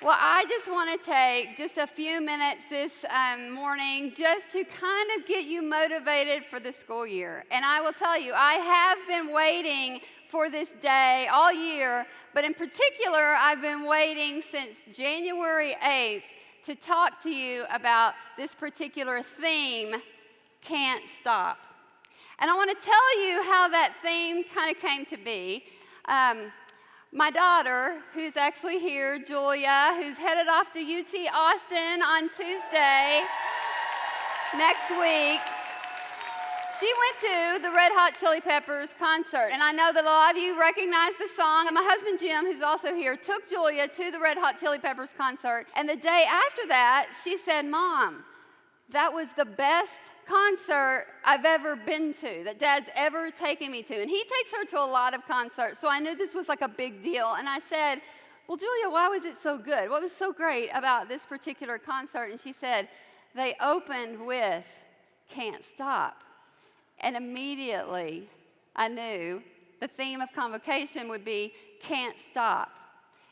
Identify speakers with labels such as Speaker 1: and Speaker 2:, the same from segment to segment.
Speaker 1: Well, I just want to take just a few minutes this morning just to kind of get you motivated for the school year. And I will tell you, I have been waiting for this day all year, but in particular, I've been waiting since January 8th to talk to you about this particular theme, Can't Stop. And I want to tell you how that theme kind of came to be. My daughter, who's actually here, Julia, who's headed off to UT Austin on Tuesday next week, she went to the Red Hot Chili Peppers concert. And I know that a lot of you recognize the song. And my husband, Jim, who's also here, took Julia to the Red Hot Chili Peppers concert. And the day after that, she said, "Mom, that was the best concert I've ever been to, that Dad's ever taken me to." And he takes her to a lot of concerts, so I knew this was like a big deal. And I said, "Well, Julia, why was it so good? What was so great about this particular concert?" And she said, "They opened with Can't Stop." And immediately I knew the theme of Convocation would be Can't Stop.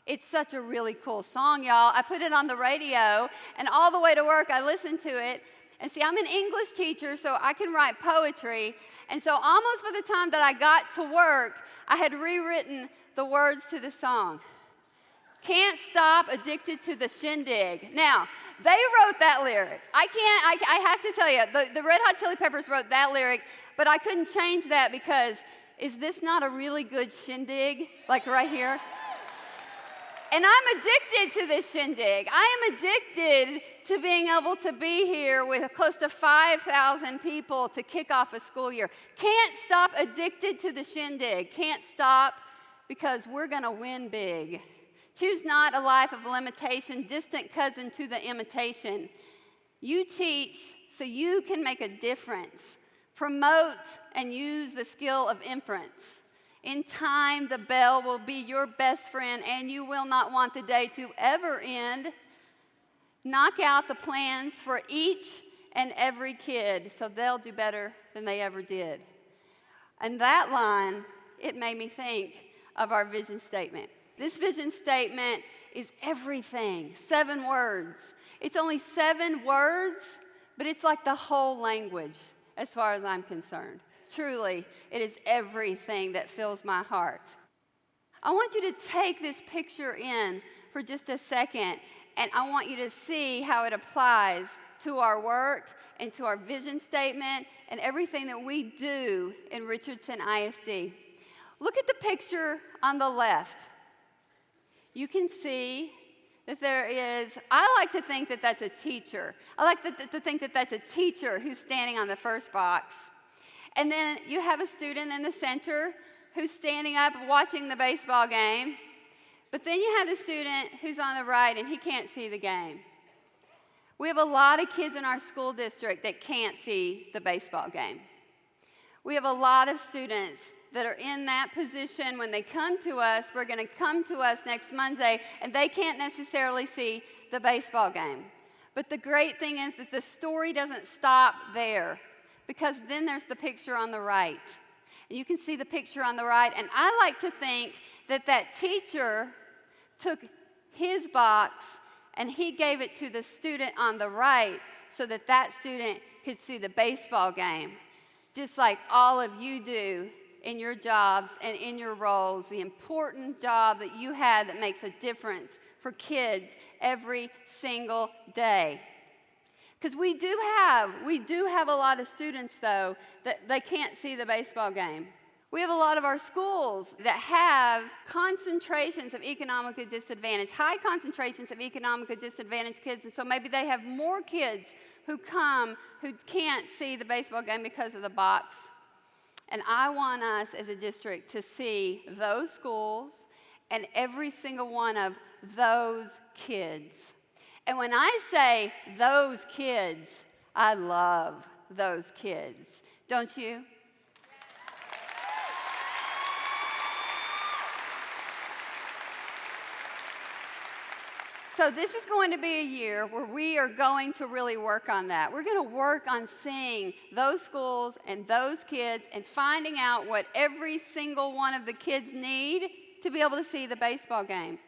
Speaker 1: It's such a really cool song, y'all. I put it on the radio, and all the way to work I listened to it. And see, I'm an English teacher, so I can write poetry. And so almost by the time that I got to work, I had rewritten the words to the song. Can't stop, addicted to the shindig. Now, they wrote that lyric. I have to tell you, the Red Hot Chili Peppers wrote that lyric, but I couldn't change that because, is this not a really good shindig? Like right here? And I'm addicted to this shindig. I am addicted to being able to be here with close to 5,000 people to kick off a school year. Can't stop, addicted to the shindig. Can't stop because we're going to win big. Choose not a life of limitation, distant cousin to the imitation. You teach so you can make a difference. Promote and use the skill of inference. In time, the bell will be your best friend, and you will not want the day to ever end. Knock out the plans for each and every kid so they'll do better than they ever did. And that line, it made me think of our vision statement. This vision statement is everything, 7 words. It's only 7 words, but it's like the whole language as far as I'm concerned. Truly, it is everything that fills my heart. I want you to take this picture in for just a second, and I want you to see how it applies to our work and to our vision statement and everything that we do in Richardson ISD. Look at the picture on the left. You can see that there is, I like to think that that's a teacher. I like to think that that's a teacher who's standing on the first box. And then you have a student in the center who's standing up watching the baseball game. But then you have the student who's on the right and he can't see the game. We have a lot of kids in our school district that can't see the baseball game. We have a lot of students that are in that position when they come to us. We're going to come to us next Monday, and they can't necessarily see the baseball game. But the great thing is that the story doesn't stop there, because then there's the picture on the right. And you can see the picture on the right, and I like to think that that teacher took his box and he gave it to the student on the right so that that student could see the baseball game, just like all of you do in your jobs and in your roles, the important job that you had that makes a difference for kids every single day. Because we do have a lot of students, though, that they can't see the baseball game. We have a lot of our schools that have concentrations of economically disadvantaged, high concentrations of economically disadvantaged kids, and so maybe they have more kids who come who can't see the baseball game because of the box. And I want us as a district to see those schools and every single one of those kids. And when I say those kids, I love those kids. Don't you? So this is going to be a year where we are going to really work on that. We're going to work on seeing those schools and those kids and finding out what every single one of the kids need to be able to see the baseball game.